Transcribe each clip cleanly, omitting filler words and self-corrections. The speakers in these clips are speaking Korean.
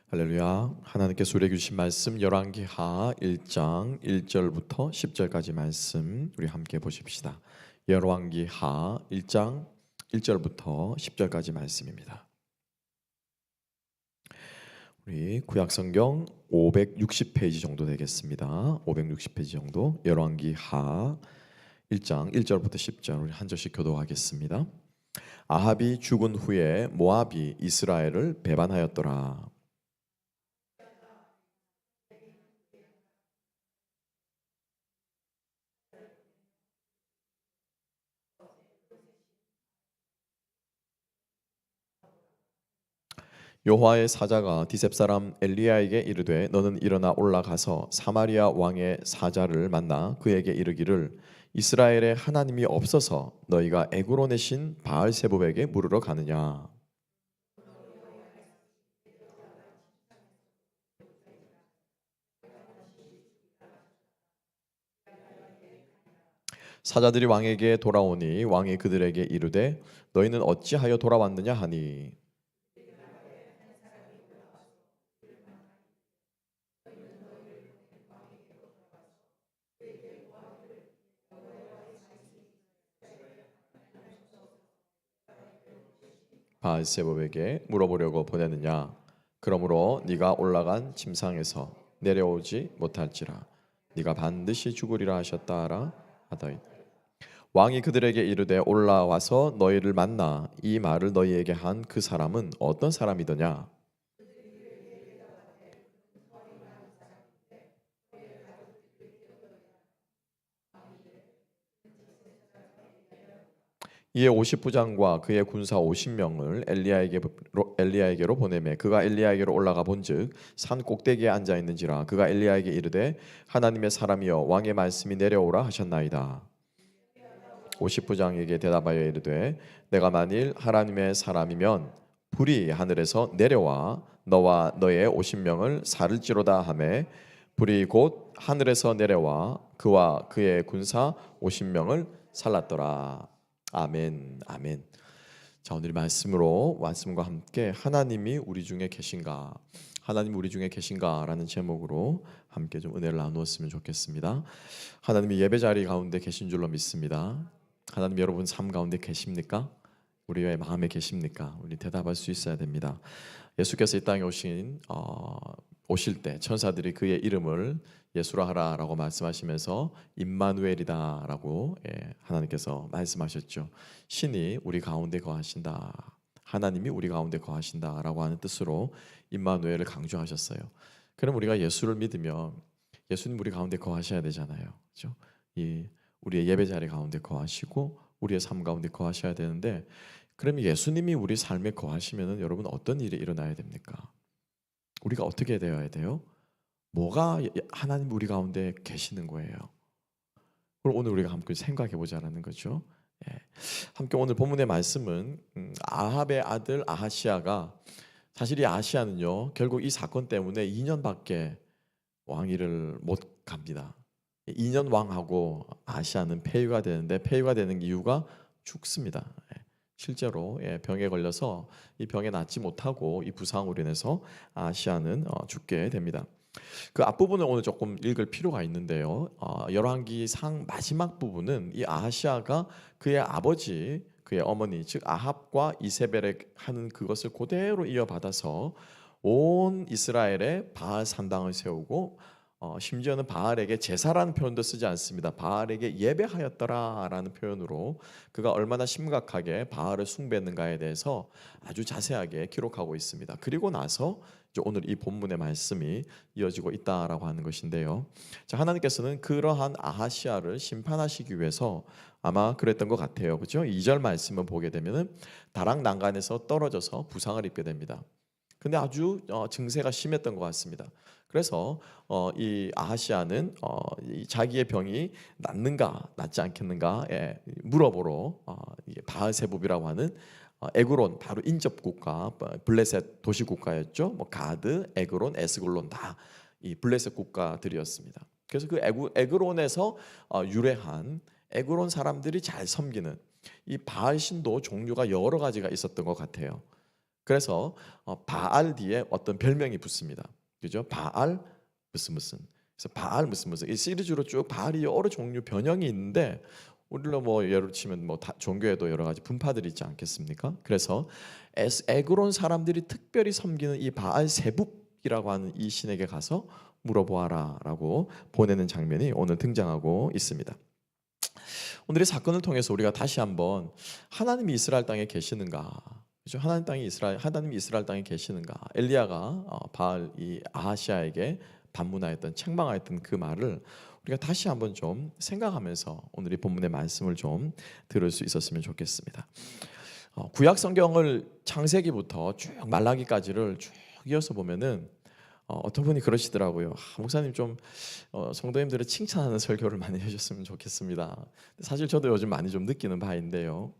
할렐루야. 하나님께 수리해 주신 말씀 열왕기하 1장 1절부터 10절까지 말씀 우리 함께 보십시다. 열왕기하 1장 1절부터 10절까지 말씀입니다. 우리 구약성경 560페이지 정도 되겠습니다. 560페이지 정도 열왕기하 1장 1절부터 10절 우리 한 절씩 교독하겠습니다. 아합이 죽은 후에 모압이 이스라엘을 배반하였더라. 여호와의 사자가 디셉 사람 엘리야에게 이르되 너는 일어나 올라가서 사마리아 왕의 사자를 만나 그에게 이르기를 이스라엘에 하나님이 없어서 너희가 에그론의 신 바알세봅에게 물으러 가느냐. 사자들이 왕에게 돌아오니 왕이 그들에게 이르되 너희는 어찌하여 돌아왔느냐 하니 바알세봅에게 물어보려고 보내느냐. 그러므로 네가 올라간 침상에서 내려오지 못할지라 네가 반드시 죽으리라 하셨다 하라 하더이다. 왕이 그들에게 이르되 올라와서 너희를 만나 이 말을 너희에게 한 그 사람은 어떤 사람이더냐. 이에 50부장과 그의 군사 50명을 엘리야에게로 보내매 그가 엘리야에게로 올라가 본즉 산 꼭대기에 앉아 있는지라 그가 엘리야에게 이르되 하나님의 사람이여 왕의 말씀이 내려오라 하셨나이다. 50부장에게 대답하여 이르되 내가 만일 하나님의 사람이면 불이 하늘에서 내려와 너와 너의 50명을 살을지로다 하매 불이 곧 하늘에서 내려와 그와 그의 군사 50명을 살랐더라. 아멘. 아멘. 자, 오늘 말씀과 함께 하나님이 우리 중에 계신가? 하나님 우리 중에 계신가라는 제목으로 함께 좀 은혜를 나누었으면 좋겠습니다. 하나님이 예배 자리 가운데 계신 줄로 믿습니다. 하나님 여러분 삶 가운데 계십니까? 우리의 마음에 계십니까? 우리 대답할 수 있어야 됩니다. 예수께서 이 땅에 오실 때 천사들이 그의 이름을 예수라 하라라고 말씀하시면서 임마누엘이다라고 하나님께서 말씀하셨죠. 신이 우리 가운데 거하신다. 하나님이 우리 가운데 거하신다라고 하는 뜻으로 임마누엘을 강조하셨어요. 그럼 우리가 예수를 믿으면 예수님 우리 가운데 거하셔야 되잖아요. 그렇죠? 우리의 예배 자리 가운데 거하시고 우리의 삶 가운데 거하셔야 되는데 그럼 예수님이 우리 삶에 거하시면은 여러분 어떤 일이 일어나야 됩니까? 우리가 어떻게 되어야 돼요? 뭐가 하나님 우리 가운데 계시는 거예요. 그걸 오늘 우리가 함께 생각해 보자라는 거죠. 함께 오늘 본문의 말씀은 아합의 아들 아하시아가 사실 이 아하시아는요 결국 이 사건 때문에 2년밖에 왕위를 못 갑니다. 2년 왕하고 아하시아는 폐위가 되는데 폐위가 되는 이유가 죽습니다. 실제로 병에 걸려서 이 병에 낫지 못하고 이 부상으로 인해서 아하시아는 죽게 됩니다. 그 앞부분을 오늘 조금 읽을 필요가 있는데요. 열왕기상 마지막 부분은 이 아하시아가 그의 아버지, 그의 어머니 즉 아합과 이세벨에 하는 그것을 그대로 이어받아서 온 이스라엘에 바알 산당을 세우고 심지어는 바알에게 제사라는 표현도 쓰지 않습니다. 바알에게 예배하였더라라는 표현으로 그가 얼마나 심각하게 바알을 숭배했는가에 대해서 아주 자세하게 기록하고 있습니다. 그리고 나서 이제 오늘 이 본문의 말씀이 이어지고 있다라고 하는 것인데요. 자, 하나님께서는 그러한 아하시아를 심판하시기 위해서 아마 그랬던 것 같아요. 그렇죠? 2절 말씀을 보게 되면은 다락 난간에서 떨어져서 부상을 입게 됩니다. 근데 아주 증세가 심했던 것 같습니다. 그래서 이 아하시아는 자기의 병이 낫는가 낫지 않겠는가 물어보러 바알세봅이라고 하는 에그론 바로 인접 국가 블레셋 도시 국가였죠. 뭐 가드, 에그론, 에스글론 다 이 블레셋 국가들이었습니다. 그래서 그 에그론에서 유래한 에그론 사람들이 잘 섬기는 이 바알 신도 종류가 여러 가지가 있었던 것 같아요. 그래서 바알 뒤에 어떤 별명이 붙습니다. 그죠? 바알 무슨 무슨. 그래서 바알 무슨 무슨 이 시리즈로 쭉 바알이 여러 종류 변형이 있는데 우리로 뭐 예를 치면 뭐 종교에도 여러 가지 분파들이 있지 않겠습니까? 그래서 에그론 사람들이 특별히 섬기는 이 바알 세붑이라고 하는 이 신에게 가서 물어보아라라고 보내는 장면이 오늘 등장하고 있습니다. 오늘 이 사건을 통해서 우리가 다시 한번 하나님이 이스라엘 땅에 계시는가? 그죠? 하나님이 이스라엘 땅에 계시는가? 엘리야가 바알 이 아하시아에게 반문하였던 책망하였던 그 말을 우리가 다시 한번 좀 생각하면서 오늘 이 본문의 말씀을 좀 들을 수 있었으면 좋겠습니다. 구약 성경을 창세기부터 쭉 말라기까지를 쭉 이어서 보면은 어떤 분이 그러시더라고요. 목사님 좀 성도님들을 칭찬하는 설교를 많이 해주셨으면 좋겠습니다. 사실 저도 요즘 많이 좀 느끼는 바인데요.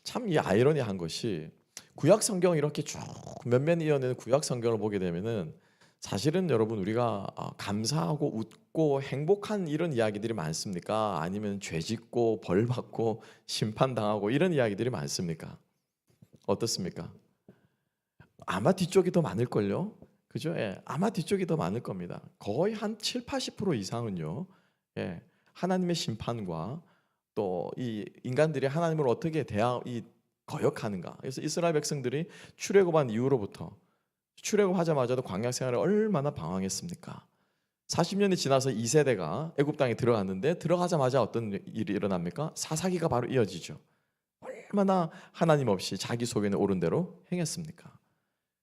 참 이 아이러니한 것이 구약 성경 이렇게 쭉 몇몇 이어내는 구약 성경을 보게 되면은 사실은 여러분 우리가 감사하고 웃고 행복한 이런 이야기들이 많습니까? 아니면 죄짓고 벌받고 심판당하고 이런 이야기들이 많습니까? 어떻습니까? 아마 뒤쪽이 더 많을걸요? 그죠? 예, 아마 뒤쪽이 더 많을 겁니다. 거의 한 7, 80% 이상은요. 예, 하나님의 심판과 또 이 인간들이 하나님을 어떻게 거역하는가. 그래서 이스라엘 백성들이 출애굽한 이후로부터 출애굽하자마자도 광야 생활에 얼마나 방황했습니까? 40년이 지나서 2세대가 애굽 땅에 들어갔는데 들어가자마자 어떤 일이 일어납니까? 사사기가 바로 이어지죠. 얼마나 하나님 없이 자기 속에는 옳은 대로 행했습니까?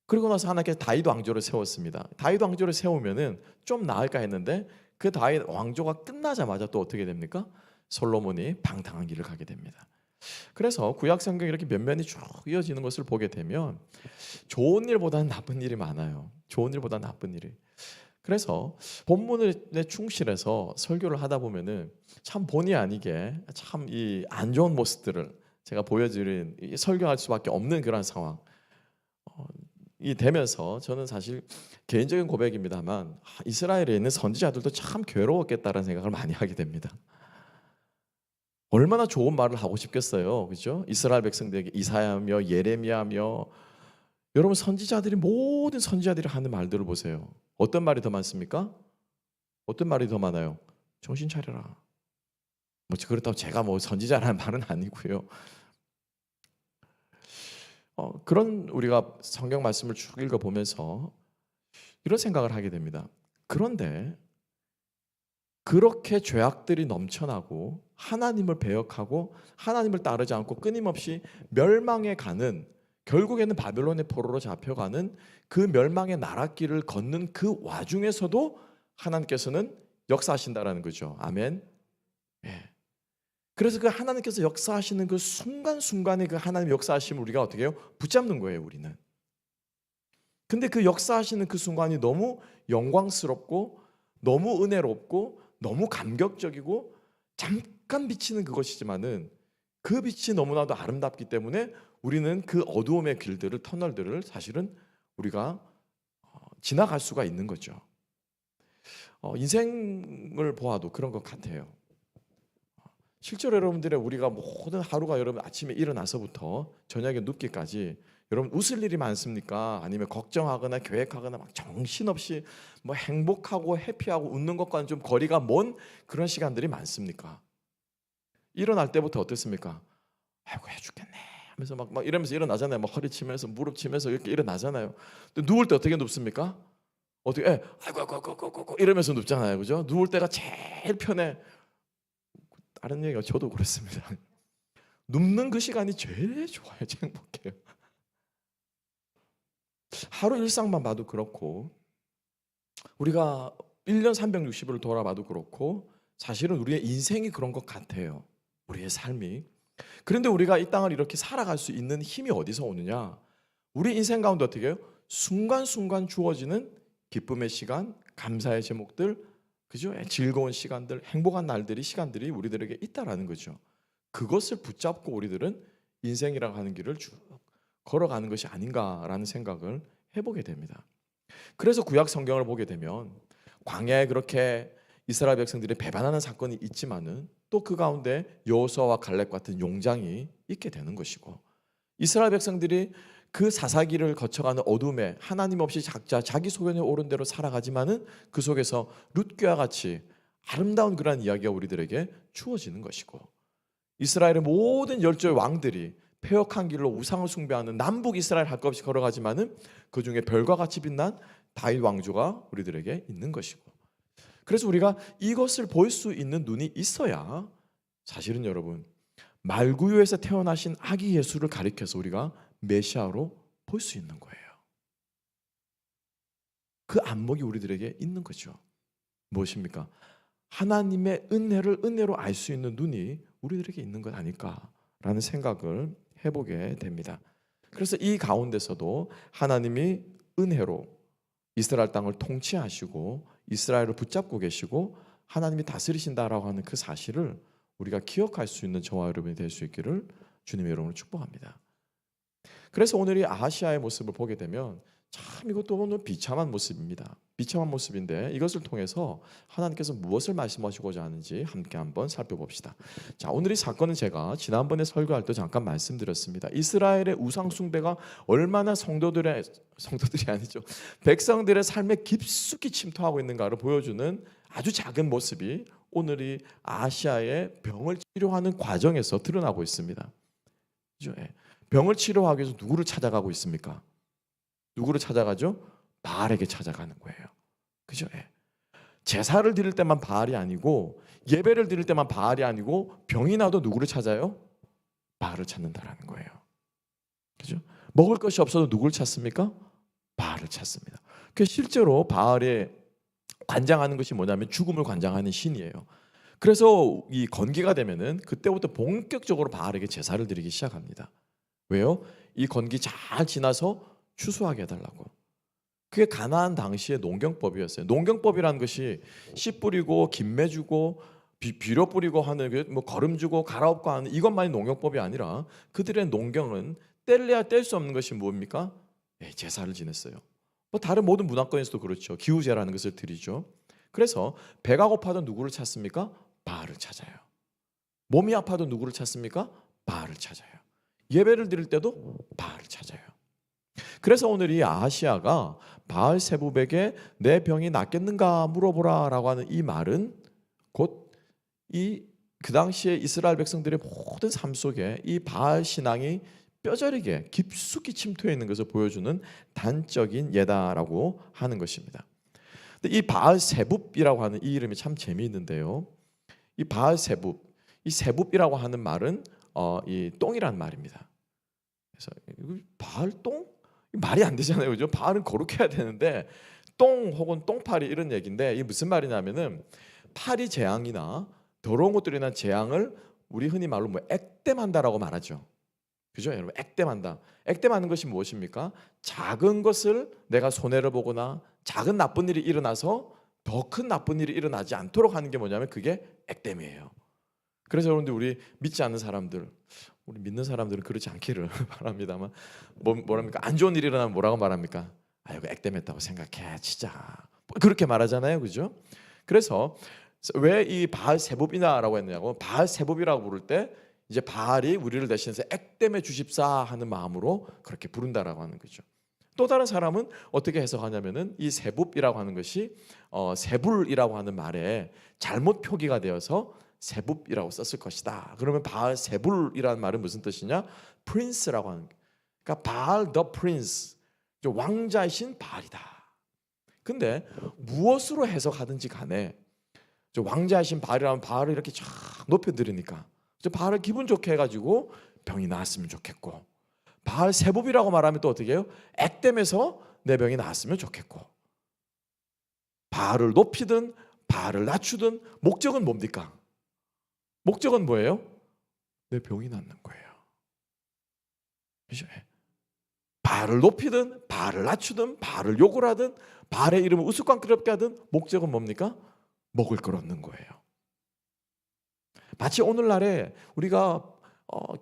그리고 나서 하나님께서 다윗 왕조를 세웠습니다. 다윗 왕조를 세우면은 좀 나을까 했는데 그 다윗 왕조가 끝나자마자 또 어떻게 됩니까? 솔로몬이 방탕한 길을 가게 됩니다. 그래서 구약 성경이 이렇게 면면이 쭉 이어지는 것을 보게 되면 좋은 일보다는 나쁜 일이 많아요. 좋은 일보다 나쁜 일이. 그래서 본문에 충실해서 설교를 하다 보면은 참 본의 아니게 참 이 안 좋은 모습들을 제가 보여드린 설교할 수밖에 없는 그런 상황. 이 되면서 저는 사실 개인적인 고백입니다만 이스라엘에 있는 선지자들도 참 괴로웠겠다라는 생각을 많이 하게 됩니다. 얼마나 좋은 말을 하고 싶겠어요, 그렇죠? 이스라엘 백성들에게 이사야며 예레미야며 여러분 모든 선지자들이 하는 말들을 보세요. 어떤 말이 더 많습니까? 어떤 말이 더 많아요? 정신 차려라. 뭐 그렇다고 제가 뭐 선지자라는 말은 아니고요. 그런 우리가 성경 말씀을 쭉 읽어보면서 이런 생각을 하게 됩니다. 그런데 그렇게 죄악들이 넘쳐나고 하나님을 배역하고 하나님을 따르지 않고 끊임없이 멸망에 가는 결국에는 바벨론의 포로로 잡혀가는 그 멸망의 나랏길을 걷는 그 와중에서도 하나님께서는 역사하신다라는 거죠. 아멘. 예. 그래서 그 하나님께서 역사하시는 그 순간순간의 그 하나님 역사하심을 우리가 어떻게 해요? 붙잡는 거예요, 우리는. 근데 그 역사하시는 그 순간이 너무 영광스럽고 너무 은혜롭고 너무 감격적이고 잠깐 비치는 그것이지만은 그 빛이 너무나도 아름답기 때문에 우리는 그 어두움의 길들을 터널들을 사실은 우리가 지나갈 수가 있는 거죠. 인생을 보아도 그런 것 같아요. 실제로 여러분들의 우리가 모든 하루가 여러분 아침에 일어나서부터 저녁에 눕기까지 여러분 웃을 일이 많습니까? 아니면 걱정하거나 계획하거나 막 정신없이 뭐 행복하고 해피하고 웃는 것과는 좀 거리가 먼 그런 시간들이 많습니까? 일어날 때부터 어떻습니까? 아이고 해죽겠네 하면서 막 이러면서 일어나잖아요. 막 허리 치면서 무릎 치면서 이렇게 일어나잖아요. 또 누울 때 어떻게 눕습니까? 어떻게 아이고 이러면서 눕잖아요. 그죠? 누울 때가 제일 편해. 다른 얘기가 저도 그렇습니다. 눕는 그 시간이 제일 좋아요. 제일 행복해요. 하루 일상만 봐도 그렇고 우리가 1년 360일을 돌아봐도 그렇고 사실은 우리의 인생이 그런 것 같아요. 우리의 삶이. 그런데 우리가 이 땅을 이렇게 살아갈 수 있는 힘이 어디서 오느냐? 우리 인생 가운데 어떻게 해요? 순간순간 주어지는 기쁨의 시간, 감사의 제목들, 그죠? 즐거운 시간들, 행복한 날들이 시간들이 우리들에게 있다라는 거죠. 그것을 붙잡고 우리들은 인생이라고 하는 길을 쭉 걸어가는 것이 아닌가라는 생각을 해보게 됩니다. 그래서 구약 성경을 보게 되면 광야에 그렇게 이스라엘 백성들이 배반하는 사건이 있지만은 또 그 가운데 여호수아와 갈렙 같은 용장이 있게 되는 것이고 이스라엘 백성들이 그 사사기를 거쳐가는 어둠에 하나님 없이 각자 자기 소견에 오른 대로 살아가지만은 그 속에서 룻과 같이 아름다운 그러한 이야기가 우리들에게 주어지는 것이고, 이스라엘의 모든 열조의 왕들이 패역한 길로 우상을 숭배하는 남북 이스라엘 할 것 없이 걸어가지만은 그 중에 별과 같이 빛난 다윗 왕조가 우리들에게 있는 것이고, 그래서 우리가 이것을 볼 수 있는 눈이 있어야 사실은 여러분 말구유에서 태어나신 아기 예수를 가리켜서 우리가 메시아로 볼 수 있는 거예요. 그 안목이 우리들에게 있는 거죠. 무엇입니까? 하나님의 은혜를 은혜로 알 수 있는 눈이 우리들에게 있는 것 아닐까라는 생각을 해보게 됩니다. 그래서 이 가운데서도 하나님이 은혜로 이스라엘 땅을 통치하시고 이스라엘을 붙잡고 계시고 하나님이 다스리신다라고 하는 그 사실을 우리가 기억할 수 있는 저와 여러분이 될 수 있기를 주님의 이름으로 축복합니다. 그래서 오늘 이 아하시아의 모습을 보게 되면 참 이것도 오늘 비참한 모습입니다. 비참한 모습인데 이것을 통해서 하나님께서 무엇을 말씀하시고자 하는지 함께 한번 살펴봅시다. 자, 오늘 이 사건은 제가 지난번에 설교할 때 잠깐 말씀드렸습니다. 이스라엘의 우상 숭배가 얼마나 성도들이 아니죠, 백성들의 삶에 깊숙이 침투하고 있는가를 보여주는 아주 작은 모습이 오늘 이 아시아의 병을 치료하는 과정에서 드러나고 있습니다. 그죠? 병을 치료하기 위해서 누구를 찾아가고 있습니까? 누구를 찾아가죠? 바알에게 찾아가는 거예요. 그죠? 제사를 드릴 때만 바알이 아니고 예배를 드릴 때만 바알이 아니고 병이 나도 누구를 찾아요? 바알을 찾는다라는 거예요. 그죠? 먹을 것이 없어도 누구를 찾습니까? 바알을 찾습니다. 그 실제로 바알에 관장하는 것이 뭐냐면 죽음을 관장하는 신이에요. 그래서 이 건기가 되면은 그때부터 본격적으로 바알에게 제사를 드리기 시작합니다. 왜요? 이 건기 잘 지나서 추수하게 해달라고. 그게 가나안 당시의 농경법이었어요. 농경법이라는 것이 씨 뿌리고 김매 주고 비료 뿌리고 하는 뭐 거름 주고 갈아엎고 하는 이것만이 농경법이 아니라 그들의 농경은 뗄래야 뗄 수 없는 것이 뭡니까? 제사를 지냈어요. 뭐 다른 모든 문화권에서도 그렇죠. 기후제라는 것을 드리죠. 그래서 배가 고파도 누구를 찾습니까? 바알을 찾아요. 몸이 아파도 누구를 찾습니까? 바알을 찾아요. 예배를 드릴 때도 바알을 찾아요. 그래서 오늘 이 아하시아가 바알세붑에게 내 병이 낫겠는가 물어보라라고 하는 이 말은 곧 그 당시에 이스라엘 백성들의 모든 삶 속에 이 바알 신앙이 뼈저리게 깊숙이 침투해 있는 것을 보여주는 단적인 예다라고 하는 것입니다. 근데 이 바알세붑이라고 하는 이 이름이 참 재미있는데요. 이 바알세붑, 이 세붑이라고 하는 말은 이 똥이란 말입니다. 그래서 바알똥? 말이 안 되잖아요, 그죠? 바알은 거룩해야 되는데 똥 혹은 똥파리 이런 얘기인데 이게 무슨 말이냐면은 파리 재앙이나 더러운 것들이나 재앙을 우리 흔히 말로 뭐 액땜한다라고 말하죠. 그죠, 여러분? 액땜한다. 액땜하는 것이 무엇입니까? 작은 것을 내가 손해를 보거나 작은 나쁜 일이 일어나서 더 큰 나쁜 일이 일어나지 않도록 하는 게 뭐냐면 그게 액땜이에요. 그래서 여러분들 우리 믿지 않는 사람들, 우리 믿는 사람들은 그렇지 않기를 바랍니다만 뭐랍니까? 안 좋은 일이 일어나면 뭐라고 말합니까? 이거 액땜했다고 생각해, 진짜. 그렇게 말하잖아요, 그죠? 그래서 왜 이 바알세붑이나라고 했냐고, 바알세붑이라고 부를 때 이제 바알이 우리를 대신해서 액땜해 주십사 하는 마음으로 그렇게 부른다라고 하는 거죠. 또 다른 사람은 어떻게 해석하냐면은 이 세붑이라고 하는 것이 세불이라고 하는 말에 잘못 표기가 되어서 세붑이라고 썼을 것이다. 그러면 바알세불이라는 말은 무슨 뜻이냐? 프린스라고 하는, 그러니까 바알 더 프린스, 왕자이신 바알이다. 근데 무엇으로 해석하든지 간에 왕자이신 바알이라면 바알을 이렇게 쫙 높여 들으니까 바알을 기분 좋게 해가지고 병이 나았으면 좋겠고, 바알세붑이라고 말하면 또 어떻게 해요? 액땜해서 내 병이 나았으면 좋겠고, 바알을 높이든 바알을 낮추든 목적은 뭡니까? 목적은 뭐예요? 내 병이 낫는 거예요. 그죠? 바알을 높이든 바알을 낮추든 바알을 욕을 하든 바알의 이름을 우스꽝스럽게 하든 목적은 뭡니까? 먹을 걸 얻는 거예요. 마치 오늘날에 우리가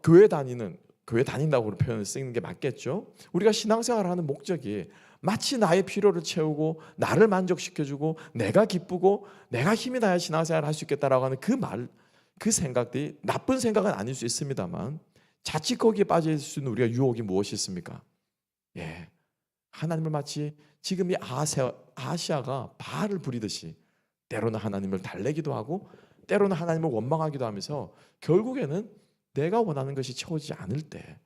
교회 다닌다고 표현을 쓰는 게 맞겠죠. 우리가 신앙생활을 하는 목적이 마치 나의 필요를 채우고 나를 만족시켜주고 내가 기쁘고 내가 힘이 나야 신앙생활을 할 수 있겠다라고 하는 그 생각들이 나쁜 생각은 아닐 수 있습니다만 자칫 거기에 빠질 수 있는 우리가 유혹이 무엇이 있습니까? 예, 하나님을 마치 지금 이 아시아가 바알을 부리듯이 때로는 하나님을 달래기도 하고 때로는 하나님을 원망하기도 하면서 결국에는 내가 원하는 것이 채워지지 않을 때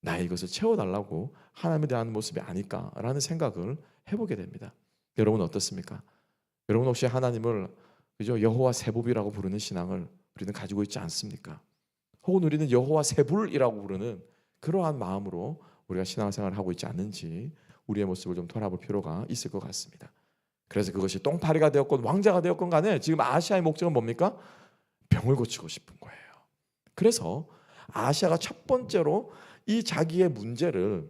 나의 이것을 채워달라고 하나님에 대한 모습이 아닐까라는 생각을 해보게 됩니다. 여러분 어떻습니까? 여러분 혹시 하나님을 그죠? 여호와 세봅이라고 부르는 신앙을 우리는 가지고 있지 않습니까? 혹은 우리는 여호와 세불이라고 부르는 그러한 마음으로 우리가 신앙생활을 하고 있지 않는지 우리의 모습을 좀 돌아볼 필요가 있을 것 같습니다. 그래서 그것이 똥파리가 되었건 왕자가 되었건 간에 지금 아시아의 목적은 뭡니까? 병을 고치고 싶은 거예요. 그래서 아시아가 첫 번째로 이 자기의 문제를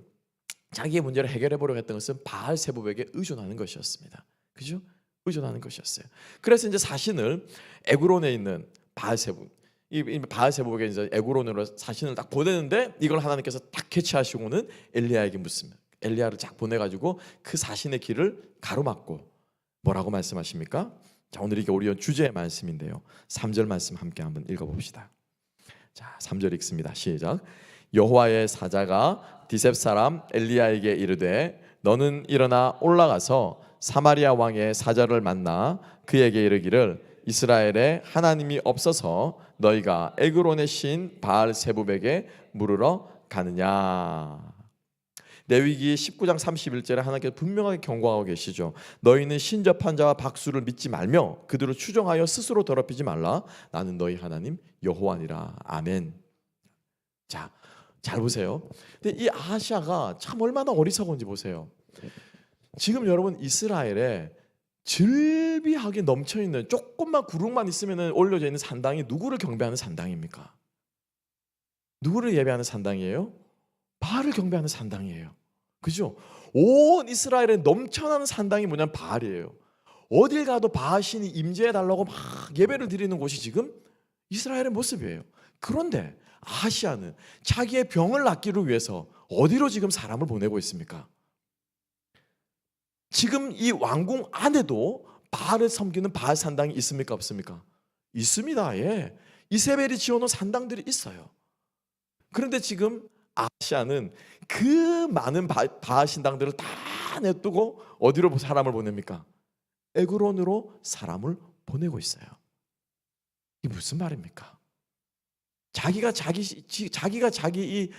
해결해 보려고 했던 것은 바알세붑에게 의존하는 것이었습니다. 그죠? 의존하는 것이었어요. 그래서 이제 사신을 에그론에 있는 바알세붑, 이 바알세붑에게 이제 에그론으로 사신을 딱 보내는데 이걸 하나님께서 딱 캐치하시고는 엘리야에게 묻습니다. 엘리야를 쫙 보내가지고 그 사신의 길을 가로막고 뭐라고 말씀하십니까? 자, 오늘 이게 우리 주제의 말씀인데요. 3절 말씀 함께 한번 읽어봅시다. 자, 3절 읽습니다. 시작. 여호와의 사자가 디셉 사람 엘리야에게 이르되 너는 일어나 올라가서 사마리아 왕의 사자를 만나 그에게 이르기를 이스라엘에 하나님이 없어서 너희가 에그론의 신 바알세붑에게 물으러 가느냐. 레위기 19장 31절에 하나님께서 분명하게 경고하고 계시죠. 너희는 신접한 자와 박수를 믿지 말며 그들을 추종하여 스스로 더럽히지 말라. 나는 너희 하나님 여호와니라. 아멘. 자, 잘 보세요. 근데 이 아시아가 참 얼마나 어리석은지 보세요. 지금 여러분 이스라엘에 즐비하게 넘쳐있는 조금만 구름만 있으면 올려져 있는 산당이 누구를 경배하는 산당입니까? 누구를 예배하는 산당이에요? 바알을 경배하는 산당이에요. 그죠? 온 이스라엘에 넘쳐나는 산당이 뭐냐면 바알이에요. 어딜 가도 바알 신이 임재해달라고 막 예배를 드리는 곳이 지금 이스라엘의 모습이에요. 그런데 아시아는 자기의 병을 낫기를 위해서 어디로 지금 사람을 보내고 있습니까? 지금 이 왕궁 안에도 바알을 섬기는 바알 산당이 있습니까? 없습니까? 있습니다. 예. 이세벨이 지어놓은 산당들이 있어요. 그런데 지금 아시아는 그 많은 바알 신당들을 다 내두고 어디로 사람을 보냅니까? 에그론으로 사람을 보내고 있어요. 이게 무슨 말입니까? 자기가 자기 이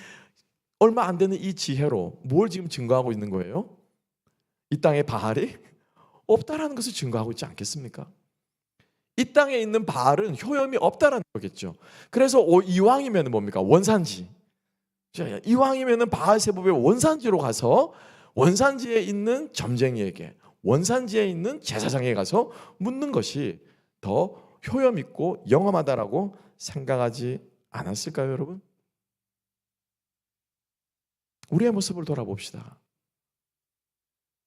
얼마 안 되는 이 지혜로 뭘 지금 증거하고 있는 거예요? 이 땅에 바알이 없다라는 것을 증거하고 있지 않겠습니까? 이 땅에 있는 바알은 효염이 없다라는 거겠죠. 그래서 이왕이면 뭡니까? 원산지. 이왕이면 바알세붑의 원산지로 가서 원산지에 있는 점쟁이에게, 원산지에 있는 제사장에게 가서 묻는 것이 더 효염 있고 영험하다라고 생각하지 않았을까요, 여러분? 우리의 모습을 돌아봅시다.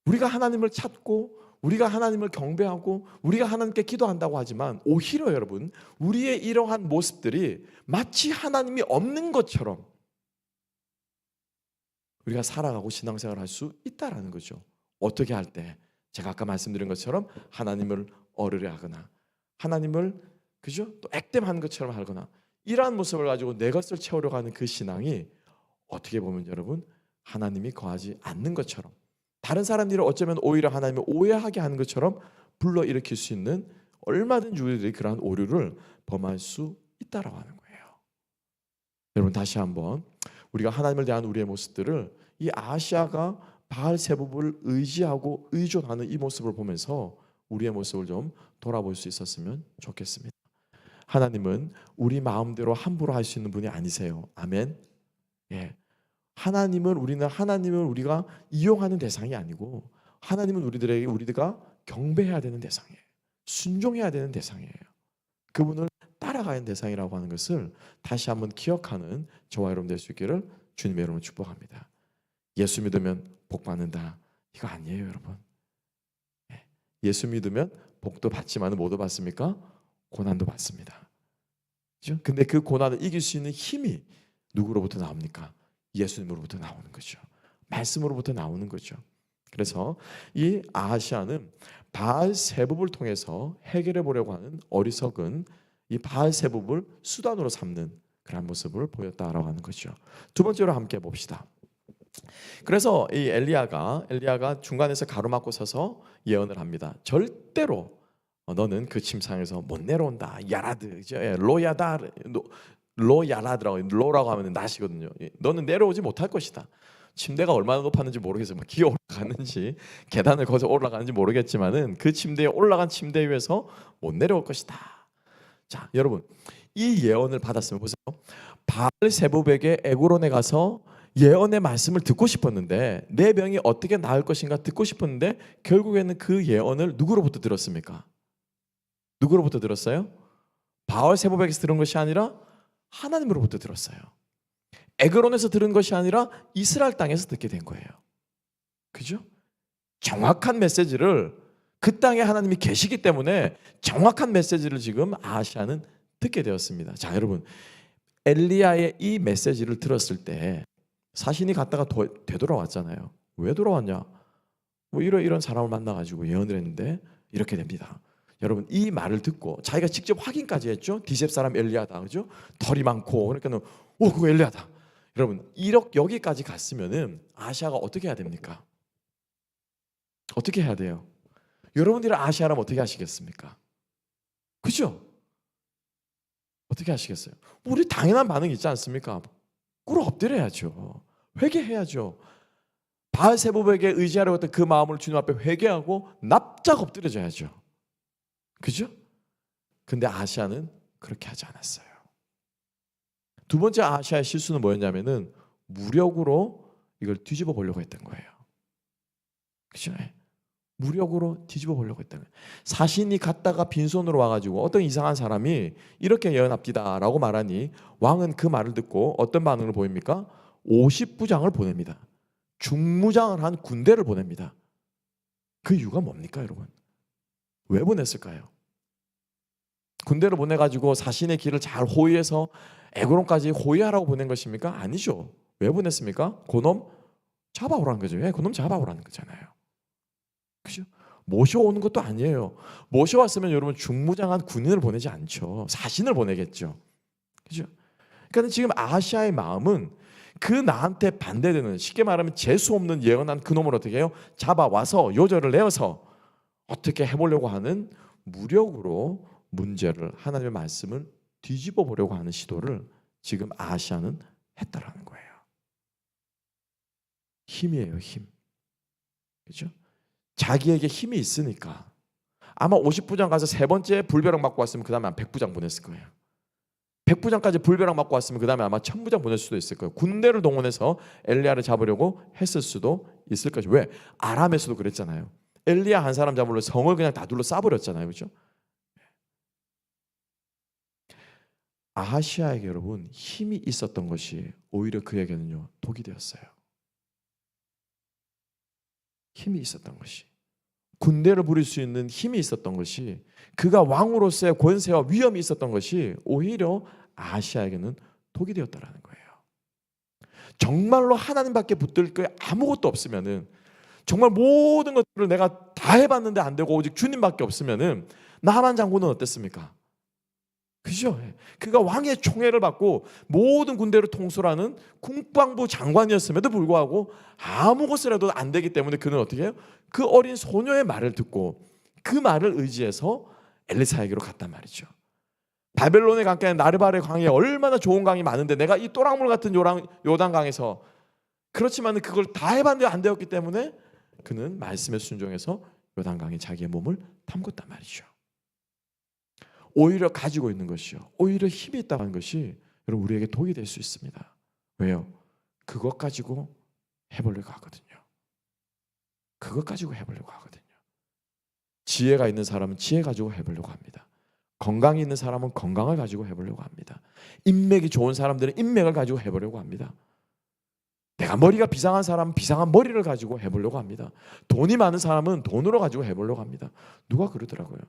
우리가 하나님을 찾고 우리가 하나님을 경배하고 우리가 하나님께 기도한다고 하지만 오히려 여러분 우리의 이러한 모습들이 마치 하나님이 없는 것처럼 우리가 살아가고 신앙생활을 할 수 있다라는 거죠. 어떻게 할 때? 제가 아까 말씀드린 것처럼 하나님을 어르려하거나 하나님을 그죠? 또 액땜하는 것처럼 하거나 이러한 모습을 가지고 내 것을 채우려고 하는 그 신앙이 어떻게 보면 여러분 하나님이 거하지 않는 것처럼 다른 사람들이 어쩌면 오히려 하나님을 오해하게 하는 것처럼 불러일으킬 수 있는 얼마든지 우리들이 그러한 오류를 범할 수 있다라고 하는 거예요. 여러분 다시 한번 우리가 하나님을 대한 우리의 모습들을 이 아시아가 바알세붑을 의지하고 의존하는 이 모습을 보면서 우리의 모습을 좀 돌아볼 수 있었으면 좋겠습니다. 하나님은 우리 마음대로 함부로 할 수 있는 분이 아니세요. 아멘. 예. 우리는 하나님을 우리가 이용하는 대상이 아니고 하나님은 우리가 경배해야 되는 대상이에요. 순종해야 되는 대상이에요. 그분을 따라가는 대상이라고 하는 것을 다시 한번 기억하는 저와 여러분 될 수 있기를 주님의 이름으로 축복합니다. 예수 믿으면 복 받는다. 이거 아니에요, 여러분. 예수 믿으면 복도 받지만 뭐도 받습니까? 고난도 받습니다. 그렇죠? 근데 그 고난을 이길 수 있는 힘이 누구로부터 나옵니까? 예수님으로부터 나오는 거죠. 말씀으로부터 나오는 거죠. 그래서 이 아하시아는 바알세붑을 통해서 해결해 보려고 하는 어리석은 이 바알세붑을 수단으로 삼는 그런 모습을 보였다라고 하는 거죠. 두 번째로 함께 봅시다. 그래서 이 엘리야가 중간에서 가로막고 서서 예언을 합니다. 절대로 너는 그 침상에서 못 내려온다. 야라드, 그죠? 예, 로야다, 로야라드라고, 로라고 하면 낫이거든요. 너는 내려오지 못할 것이다. 침대가 얼마나 높았는지 모르겠어요. 뭐 기어 올라가는지 계단을 거쳐 올라가는지 모르겠지만은 그 침대에 올라간 침대 위에서 못 내려올 것이다. 자, 여러분, 이 예언을 받았으면 보세요. 바알세부백의 에고론에 가서 예언의 말씀을 듣고 싶었는데 내 병이 어떻게 나을 것인가 듣고 싶었는데 결국에는 그 예언을 누구로부터 들었습니까? 누구로부터 들었어요? 바알세부백에서 들은 것이 아니라 하나님으로부터 들었어요. 에그론에서 들은 것이 아니라 이스라엘 땅에서 듣게 된 거예요. 그죠? 정확한 메시지를 그 땅에 하나님이 계시기 때문에 정확한 메시지를 지금 아하시아는 듣게 되었습니다. 자, 여러분, 엘리야의 이 메시지를 들었을 때 사신이 갔다가 되돌아왔잖아요. 왜 돌아왔냐? 뭐 이런 사람을 만나가지고 예언을 했는데 이렇게 됩니다. 여러분, 이 말을 듣고 자기가 직접 확인까지 했죠. 디셉 사람 엘리야다, 그죠? 털이 많고 그러니까는 그거 엘리야다. 여러분, 여기까지 갔으면은 아시아가 어떻게 해야 됩니까? 어떻게 해야 돼요? 여러분들이 아시아라면 어떻게 하시겠습니까? 그죠? 어떻게 하시겠어요? 우리 당연한 반응이 있지 않습니까? 꿇어 엎드려야죠. 회개해야죠. 바알세부백에 의지하려고 했던 그 마음을 주님 앞에 회개하고 납작 엎드려져야죠. 그죠? 근데 아시아는 그렇게 하지 않았어요. 두 번째 아시아의 실수는 뭐였냐면은 무력으로 이걸 뒤집어 보려고 했던 거예요. 그죠? 무력으로 뒤집어 보려고 했던 거예요. 사신이 갔다가 빈손으로 와가지고 어떤 이상한 사람이 이렇게 예언합디다라고 말하니 왕은 그 말을 듣고 어떤 반응을 보입니까? 50부장을 보냅니다. 중무장을 한 군대를 보냅니다. 그 이유가 뭡니까, 여러분? 왜 보냈을까요? 군대를 보내가지고 사신의 길을 잘 호위해서 에그론까지 호위하라고 보낸 것입니까? 아니죠. 왜 보냈습니까? 그놈 잡아오라는 거죠. 그놈 잡아오라는 거잖아요. 그죠? 모셔오는 것도 아니에요. 모셔왔으면 여러분 중무장한 군인을 보내지 않죠. 사신을 보내겠죠. 그죠? 그러니까 지금 아시아의 마음은 그 나한테 반대되는, 쉽게 말하면 재수 없는 예언한 그놈을 어떻게 해요? 잡아와서 요절을 내어서 어떻게 해보려고 하는, 무력으로 문제를, 하나님의 말씀을 뒤집어 보려고 하는 시도를 지금 아시아는 했다라는 거예요. 힘이에요, 힘. 그렇죠? 자기에게 힘이 있으니까. 아마 50부장 가서 세 번째 불벼락 맞고 왔으면 그 다음에 100부장 보냈을 거예요. 100부장까지 불벼락 맞고 왔으면 그 다음에 아마 1000부장 보낼 수도 있을 거예요. 군대를 동원해서 엘리야를 잡으려고 했을 수도 있을 것이죠. 왜? 아람에서도 그랬잖아요. 엘리야 한 사람 잡으려 성을 그냥 다 둘러싸버렸잖아요. 그렇죠? 아하시아에게 여러분 힘이 있었던 것이 오히려 그에게는요 독이 되었어요. 힘이 있었던 것이, 군대를 부릴 수 있는 힘이 있었던 것이, 그가 왕으로서의 권세와 위엄이 있었던 것이 오히려 아하시아에게는 독이 되었다라는 거예요. 정말로 하나님밖에 붙들 게 아무것도 없으면은, 정말 모든 것들을 내가 다 해봤는데 안 되고 오직 주님밖에 없으면은, 나만 장군은 어땠습니까? 그죠? 그가 왕의 총애를 받고 모든 군대를 통솔하는 국방부 장관이었음에도 불구하고 아무것을 해도 안 되기 때문에 그는 어떻게 해요? 그 어린 소녀의 말을 듣고 그 말을 의지해서 엘리사에게로 갔단 말이죠. 바벨론의 강가에 나르발의 강에 얼마나 좋은 강이 많은데 내가 이 또랑물 같은 요단강에서, 그렇지만 그걸 다 해봤는데 안 되었기 때문에 그는 말씀에 순종해서 요단강에 자기의 몸을 담궜단 말이죠. 오히려 가지고 있는 것이요, 오히려 힘이 있다는 것이 여러분 우리에게 독이 될 수 있습니다. 왜요? 그것 가지고 해보려고 하거든요. 그것 가지고 해보려고 하거든요. 지혜가 있는 사람은 지혜 가지고 해보려고 합니다. 건강이 있는 사람은 건강을 가지고 해보려고 합니다. 인맥이 좋은 사람들은 인맥을 가지고 해보려고 합니다. 내가 머리가 비상한 사람은 비상한 머리를 가지고 해보려고 합니다. 돈이 많은 사람은 돈으로 가지고 해보려고 합니다. 누가 그러더라고요.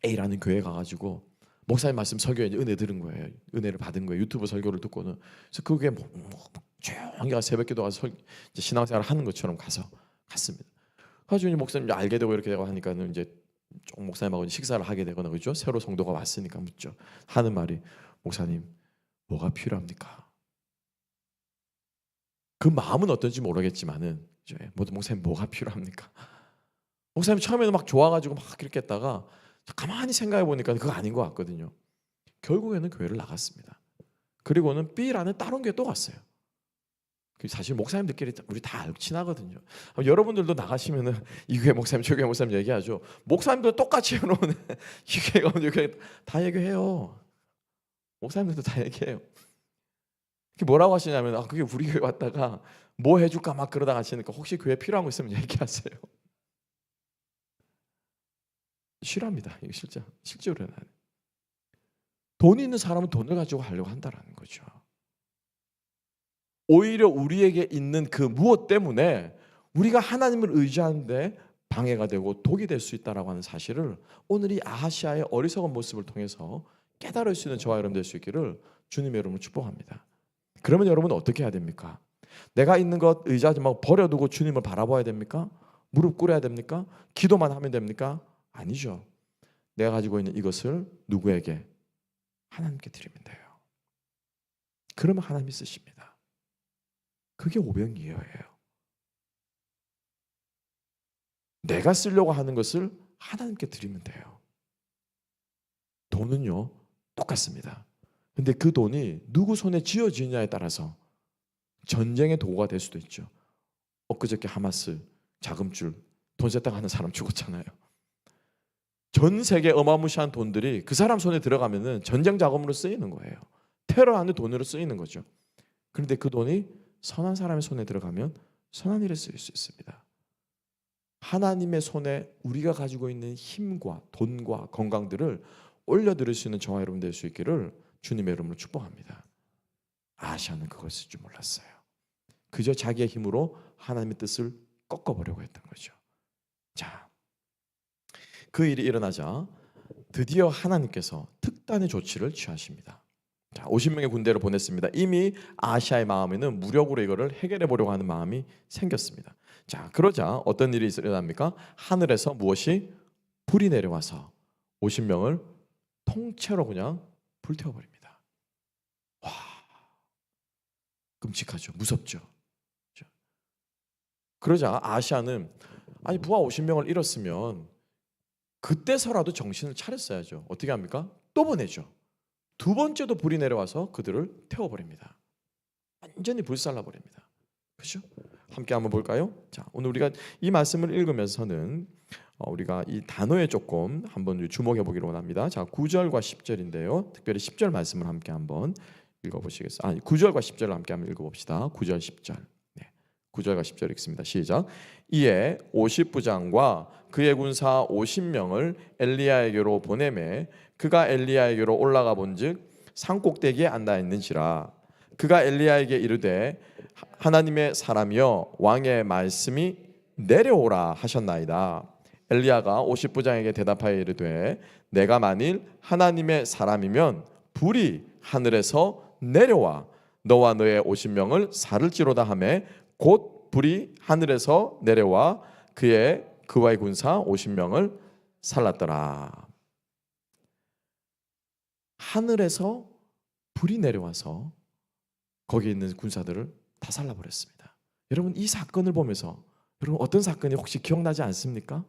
A라는 교회 가가지고 목사님 말씀 설교에 은혜 들은 거예요. 은혜를 받은 거예요. 유튜브 설교를 듣고는. 그래서 그게 조용히 가서 새벽기도 가서 신앙생활을 하는 것처럼 갔습니다. 가지고 목사님 알게 되고 이렇게 되고 하니까는 이제 좀 목사님하고 식사를 하게 되거나, 그죠? 새로 성도가 왔으니까 묻죠. 하는 말이, 목사님 뭐가 필요합니까? 그 마음은 어떤지 모르겠지만은 모든 목사님 뭐가 필요합니까? 목사님 처음에는 막 좋아가지고 막 그렇게 했다가 가만히 생각해 보니까 그거 아닌 것 같거든요. 결국에는 교회를 나갔습니다. 그리고는 B라는 다른 교회 또 갔어요. 사실 목사님들끼리 우리 다 친하거든요. 여러분들도 나가시면은 이 교회 목사님, 저 교회 목사님 얘기하죠. 목사님도 똑같이 해놓은 이 교회가 이 교회 다 얘기해요. 목사님들도 다 얘기해요. 뭐라고 하시냐면 그게 우리 교회 왔다가 뭐 해줄까 막 그러다가 하시니까 혹시 교회 필요한 거 있으면 얘기하세요. 실합니다. 이거 실제로는 돈이 있는 사람은 돈을 가지고 하려고 한다라는 거죠. 오히려 우리에게 있는 그 무엇 때문에 우리가 하나님을 의지하는데 방해가 되고 독이 될 수 있다라고 하는 사실을 오늘 이 아하시아의 어리석은 모습을 통해서 깨달을 수 있는 저와 여러분 될 수 있기를 주님의 이름으로 축복합니다. 그러면 여러분 어떻게 해야 됩니까? 내가 있는 것 의지하지 말고 버려두고 주님을 바라봐야 됩니까? 무릎 꿇어야 됩니까? 기도만 하면 됩니까? 아니죠. 내가 가지고 있는 이것을 누구에게? 하나님께 드리면 돼요. 그러면 하나님이 쓰십니다. 그게 오병이어예요. 내가 쓰려고 하는 것을 하나님께 드리면 돼요. 돈은요 똑같습니다. 근데 그 돈이 누구 손에 쥐어지느냐에 따라서 전쟁의 도구가 될 수도 있죠. 엊그저께 하마스 자금줄 돈 세탁 하는 사람 죽었잖아요. 전 세계 어마무시한 돈들이 그 사람 손에 들어가면은 전쟁 자금으로 쓰이는 거예요. 테러하는 돈으로 쓰이는 거죠. 그런데 그 돈이 선한 사람의 손에 들어가면 선한 일에 쓰일 수 있습니다. 하나님의 손에 우리가 가지고 있는 힘과 돈과 건강들을 올려드릴 수 있는 저와 여러분 될 수 있기를 주님의 이름으로 축복합니다. 아하시아는 그걸 쓸 줄 몰랐어요. 그저 자기의 힘으로 하나님의 뜻을 꺾어보려고 했던 거죠. 자, 그 일이 일어나자 드디어 하나님께서 특단의 조치를 취하십니다. 자, 50명의 군대를 보냈습니다. 이미 아하시아의 마음에는 무력으로 이거를 해결해 보려고 하는 마음이 생겼습니다. 자, 그러자 어떤 일이 일어납니까? 하늘에서 무엇이 불이 내려와서 50명을 통째로 그냥 불태워버립니다. 와, 끔찍하죠. 무섭죠. 그러자 아하시아는 아니 부하 50명을 잃었으면 그때서라도 정신을 차렸어야죠. 어떻게 합니까? 또 보내죠. 두 번째도 불이 내려와서 그들을 태워버립니다. 완전히 불살라버립니다. 그렇죠? 함께 한번 볼까요? 자, 오늘 우리가 이 말씀을 읽으면서는 우리가 이 단어에 조금 한번 주목해 보기를 원합니다. 자, 9절과 10절인데요. 특별히 10절 말씀을 함께 한번 읽어보시겠어요? 아니, 9절과 10절을 함께 한번 읽어봅시다. 9절, 10절. 9절과 10절 읽습니다. 시작. 이에 50부장과 그의 군사 50명을 엘리야에게로 보내매 그가 엘리야에게로 올라가 본즉 산꼭대기에 앉아 있는지라. 그가 엘리야에게 이르되 하나님의 사람이여 왕의 말씀이 내려오라 하셨나이다. 엘리야가 50부장에게 대답하여 이르되 내가 만일 하나님의 사람이면 불이 하늘에서 내려와 너와 너의 50명을 살을지로다 하매 곧 불이 하늘에서 내려와 그와의 군사 50명을 살랐더라. 하늘에서 불이 내려와서 거기 있는 군사들을 다 살라버렸습니다. 여러분 이 사건을 보면서 여러분 어떤 사건이 혹시 기억나지 않습니까?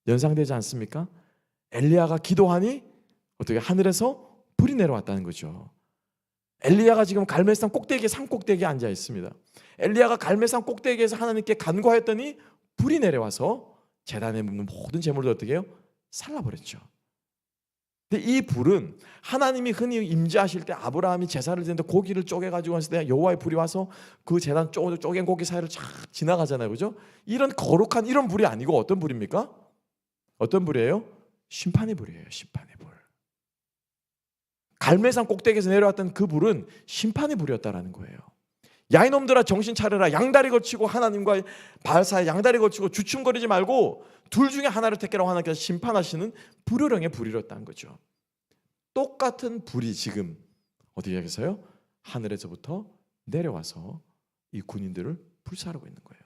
연상되지 않습니까? 엘리야가 기도하니 어떻게 하늘에서 불이 내려왔다는 거죠. 엘리야가 지금 갈멜산 꼭대기에 산 꼭대기에 앉아 있습니다. 엘리야가 갈멜산 꼭대기에서 하나님께 간구하였더니 불이 내려와서 제단에 묻는 모든 제물을 어떻게 해요? 살라버렸죠. 근데 이 불은 하나님이 흔히 임재하실 때 아브라함이 제사를 드는데 고기를 쪼개가지고 왔을 때 여호와의 불이 와서 그 제단 쪼갠 고기 사이를 쫙 지나가잖아요. 그죠? 이런 거룩한 이런 불이 아니고 어떤 불입니까? 어떤 불이에요? 심판의 불이에요. 심판의 불. 갈멜산 꼭대기에서 내려왔던 그 불은 심판의 불이었다라는 거예요. 야 이놈들아 정신 차려라. 양다리 걸치고 하나님과 바알 사이에 양다리 걸치고 주춤거리지 말고 둘 중에 하나를 택하라고 하나님께서 심판하시는 불효령의 불이었다는 거죠. 똑같은 불이 지금 어디에서요? 하늘에서부터 내려와서 이 군인들을 불살하고 있는 거예요.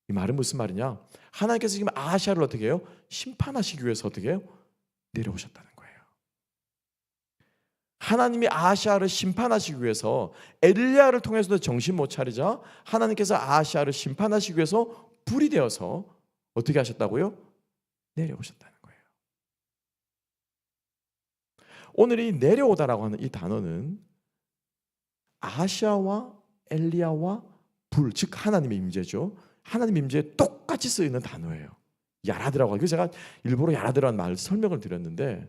이 말은 무슨 말이냐? 하나님께서 지금 아하시아를 어떻게 해요? 심판하시기 위해서 어떻게 해요? 내려오셨다는 거예요. 하나님이 아하시아를 심판하시기 위해서 엘리야를 통해서도 정신 못 차리자 하나님께서 아하시아를 심판하시기 위해서 불이 되어서 어떻게 하셨다고요? 내려오셨다는 거예요. 오늘 이 내려오다라고 하는 이 단어는 아하시아와 엘리야와 불, 즉 하나님의 임재죠. 하나님 임재에 똑같이 쓰이는 단어예요. 야라드라고 하고, 제가 일부러 야라드라는 말을 설명을 드렸는데,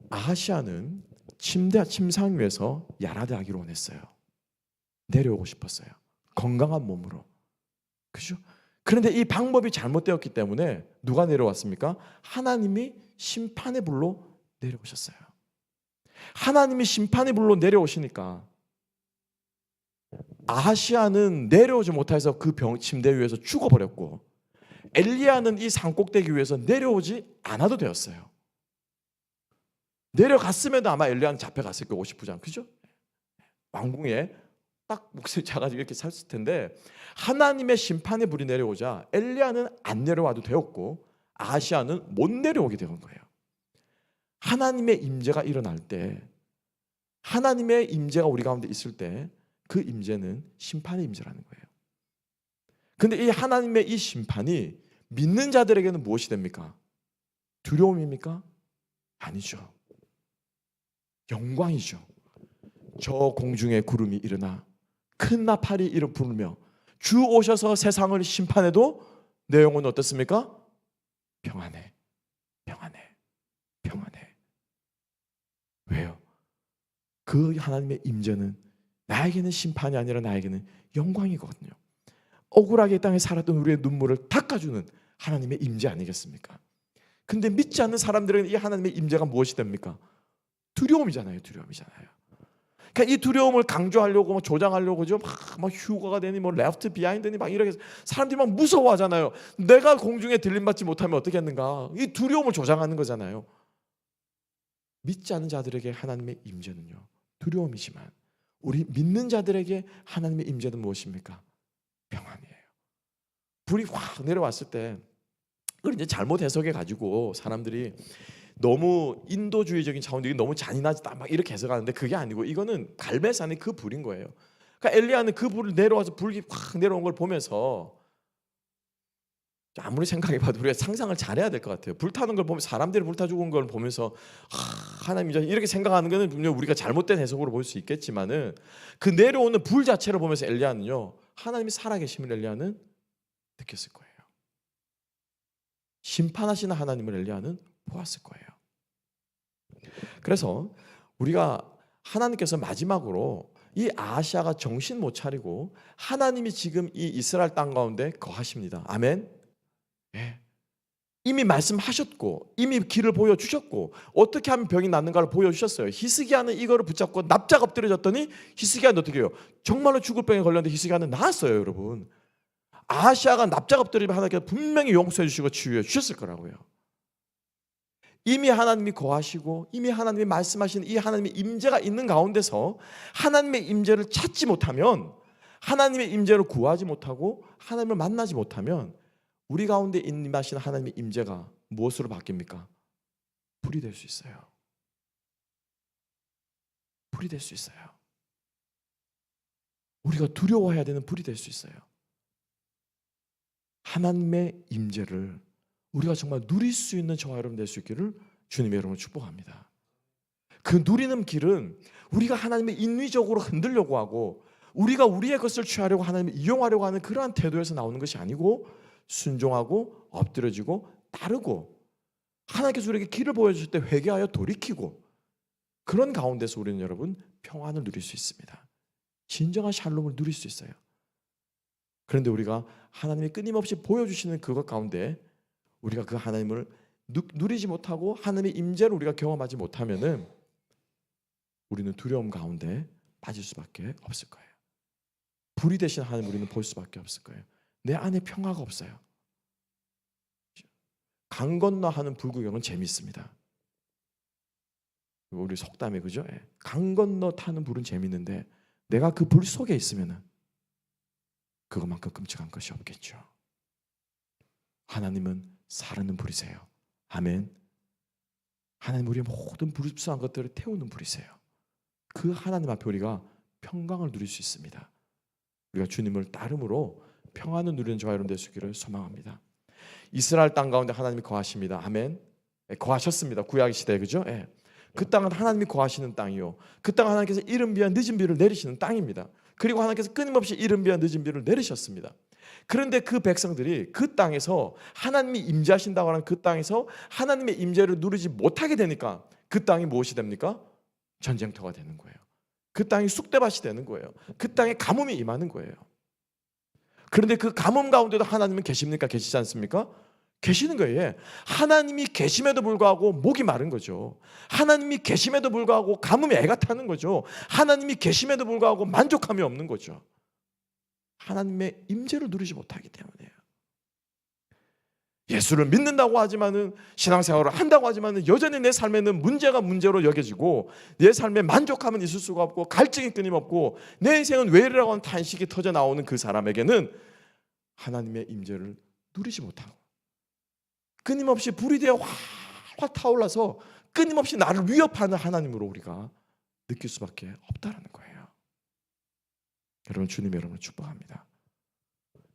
아하시아는 침상 위에서 야라드하기로 원했어요. 내려오고 싶었어요. 건강한 몸으로. 그죠? 그런데 이 방법이 잘못되었기 때문에 누가 내려왔습니까? 하나님이 심판의 불로 내려오셨어요. 하나님이 심판의 불로 내려오시니까 아하시아는 내려오지 못해서 그 침대 위에서 죽어버렸고, 엘리야는 이 산꼭대기 위에서 내려오지 않아도 되었어요. 내려갔으면 아마 엘리야는 잡혀갔을 거예요. 50부장, 그죠? 왕궁에 딱 목소리 작아지고 이렇게 섰을 텐데, 하나님의 심판의 불이 내려오자 엘리야는 안 내려와도 되었고 아하시아는 못 내려오게 된 거예요. 하나님의 임재가 일어날 때, 하나님의 임재가 우리 가운데 있을 때 그 임재는 심판의 임재라는 거예요. 근데 이 하나님의 이 심판이 믿는 자들에게는 무엇이 됩니까? 두려움입니까? 아니죠. 영광이죠. 저 공중에 구름이 일어나 큰 나팔이 이르 부르며 주 오셔서 세상을 심판해도 내 영혼은 어떻습니까? 평안해, 평안해, 평안해. 왜요? 그 하나님의 임재는 나에게는 심판이 아니라 나에게는 영광이거든요. 억울하게 이 땅에 살았던 우리의 눈물을 닦아주는 하나님의 임재 아니겠습니까? 근데 믿지 않는 사람들은 이 하나님의 임재가 무엇이 됩니까? 두려움이잖아요. 두려움이잖아요. 그러니까 이 두려움을 강조하려고 뭐 조장하려고 막 휴거가 되니 뭐 레프트 비하인드니 막 이렇게 사람들이 막 무서워하잖아요. 내가 공중에 들림받지 못하면 어떻게 했는가? 이 두려움을 조장하는 거잖아요. 믿지 않는 자들에게 하나님의 임재는요, 두려움이지만 우리 믿는 자들에게 하나님의 임재는 무엇입니까? 평안이에요. 불이 확 내려왔을 때 그걸 이제 잘못 해석해 가지고 사람들이 너무 인도주의적인 차원들이 너무 잔인하다 막 이렇게 해석하는데, 그게 아니고 이거는 갈멜산의 그 불인 거예요. 그러니까 엘리야는 그 불을 내려와서 불이 확 내려온 걸 보면서, 아무리 생각해봐도 우리가 상상을 잘해야 될 것 같아요. 불타는 걸 보면, 사람들이 불타 죽은 걸 보면서 하나님 이렇게 생각하는 것은 분명 우리가 잘못된 해석으로 볼 수 있겠지만은, 그 내려오는 불 자체를 보면서 엘리야는요, 하나님이 살아계심을 엘리야는 느꼈을 거예요. 심판하시는 하나님을 엘리야는 보았을 거예요. 그래서 우리가 하나님께서 마지막으로 이 아하시아가 정신 못 차리고 하나님이 지금 이 이스라엘 땅 가운데 거하십니다. 아멘. 예. 이미 말씀하셨고 이미 길을 보여주셨고 어떻게 하면 병이 낫는가를 보여주셨어요. 히스기야는 이거를 붙잡고 납작 엎드려졌더니 히스기야는 어떻게 해요? 정말로 죽을 병에 걸렸는데 히스기야는 나았어요. 여러분, 아하시아가 납작 엎드리면 하나님께서 분명히 용서해 주시고 치유해 주셨을 거라고요. 이미 하나님이 거하시고 이미 하나님이 말씀하신 이 하나님의 임재가 있는 가운데서 하나님의 임재를 찾지 못하면, 하나님의 임재를 구하지 못하고 하나님을 만나지 못하면 우리 가운데 임하신 하나님의 임재가 무엇으로 바뀝니까? 불이 될 수 있어요. 불이 될 수 있어요. 우리가 두려워해야 되는 불이 될 수 있어요. 하나님의 임재를 우리가 정말 누릴 수 있는 저와 여러분 될 수 있기를 주님의 이름으로 축복합니다. 그 누리는 길은 우리가 하나님의 인위적으로 흔들려고 하고 우리가 우리의 것을 취하려고 하나님을 이용하려고 하는 그러한 태도에서 나오는 것이 아니고, 순종하고 엎드려지고 따르고 하나님께서 우리에게 길을 보여주실 때 회개하여 돌이키고, 그런 가운데서 우리는 여러분 평안을 누릴 수 있습니다. 진정한 샬롬을 누릴 수 있어요. 그런데 우리가 하나님이 끊임없이 보여주시는 그것 가운데 우리가 그 하나님을 누리지 못하고 하나님의 임재를 우리가 경험하지 못하면은 우리는 두려움 가운데 빠질 수밖에 없을 거예요. 불이 되신 하나님 우리는 볼 수밖에 없을 거예요. 내 안에 평화가 없어요. 강 건너 하는 불구경은 재미있습니다. 우리 속담에 그죠? 강 건너 타는 불은 재미있는데 내가 그 불 속에 있으면은 그것만큼 끔찍한 것이 없겠죠. 하나님은 사르는 불이세요. 아멘. 하나님 우리의 모든 불순한 것들을 태우는 불이세요. 그 하나님 앞에 우리가 평강을 누릴 수 있습니다. 우리가 주님을 따름으로 평안을 누리는 저와 여러분 될 수 있기를 소망합니다. 이스라엘 땅 가운데 하나님이 거하십니다. 아멘. 거하셨습니다. 구약 시대에, 그죠? 예. 그 땅은 하나님이 거하시는 땅이요, 그 땅은 하나님께서 이른 비와 늦은 비를 내리시는 땅입니다. 그리고 하나님께서 끊임없이 이른 비와 늦은 비를 내리셨습니다. 그런데 그 백성들이 그 땅에서 하나님이 임재하신다고 하는 그 땅에서 하나님의 임재를 누리지 못하게 되니까 그 땅이 무엇이 됩니까? 전쟁터가 되는 거예요. 그 땅이 쑥대밭이 되는 거예요. 그 땅에 가뭄이 임하는 거예요. 그런데 그 가뭄 가운데도 하나님은 계십니까? 계시지 않습니까? 계시는 거예요. 하나님이 계심에도 불구하고 목이 마른 거죠. 하나님이 계심에도 불구하고 가뭄에 애가 타는 거죠. 하나님이 계심에도 불구하고 만족함이 없는 거죠. 하나님의 임재를 누리지 못하기 때문에요. 예수를 믿는다고 하지만은, 신앙생활을 한다고 하지만은 여전히 내 삶에는 문제가 문제로 여겨지고 내 삶에 만족함은 있을 수가 없고 갈증이 끊임없고 내 인생은 왜 이러라고 하는 탄식이 터져 나오는 그 사람에게는 하나님의 임재를 누리지 못하고 끊임없이 불이 되어 활활 타올라서 끊임없이 나를 위협하는 하나님으로 우리가 느낄 수밖에 없다는 거예요. 여러분, 주님 여러분을 축복합니다.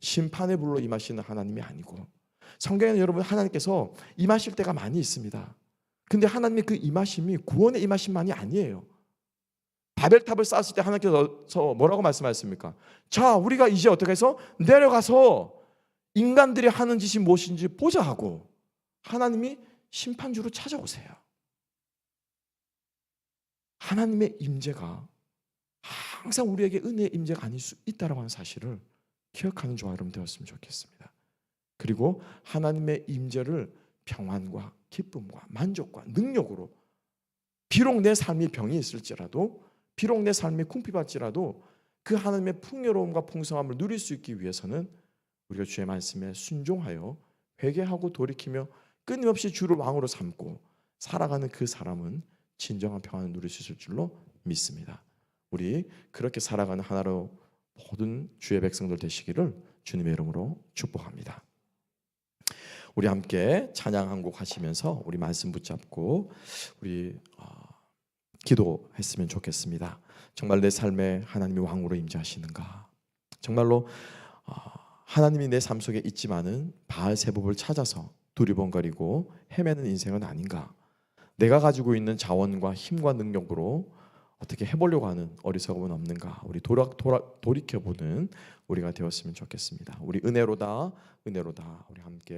심판의 불로 임하시는 하나님이 아니고, 성경에는 여러분 하나님께서 임하실 때가 많이 있습니다. 근데 하나님의 그 임하심이 구원의 임하심만이 아니에요. 바벨탑을 쌓았을 때 하나님께서 뭐라고 말씀하셨습니까? 자, 우리가 이제 어떻게 해서 내려가서 인간들이 하는 짓이 무엇인지 보자 하고 하나님이 심판주로 찾아오세요. 하나님의 임재가 항상 우리에게 은혜의 임재가 아닐 수 있다고 하는 사실을 기억하는 저와 여러분 되었으면 좋겠습니다. 그리고 하나님의 임재를 평안과 기쁨과 만족과 능력으로, 비록 내 삶이 병이 있을지라도, 비록 내 삶이 궁핍할지라도 그 하나님의 풍요로움과 풍성함을 누릴 수 있기 위해서는 우리가 주의 말씀에 순종하여 회개하고 돌이키며 끊임없이 주를 왕으로 삼고 살아가는 그 사람은 진정한 평안을 누릴 수 있을 줄로 믿습니다. 우리 그렇게 살아가는 하나로 모든 주의 백성들 되시기를 주님의 이름으로 축복합니다. 우리 함께 찬양 한 곡 하시면서 우리 말씀 붙잡고 우리 기도했으면 좋겠습니다. 정말 내 삶에 하나님이 왕으로 임재하시는가? 정말로 하나님이 내 삶 속에 있지만은 바알세복을 찾아서 두리번거리고 헤매는 인생은 아닌가? 내가 가지고 있는 자원과 힘과 능력으로 어떻게 해보려고 하는 어리석음은 없는가? 우리 돌이켜보는 우리가 되었으면 좋겠습니다. 우리 은혜로다, 은혜로다. 우리 함께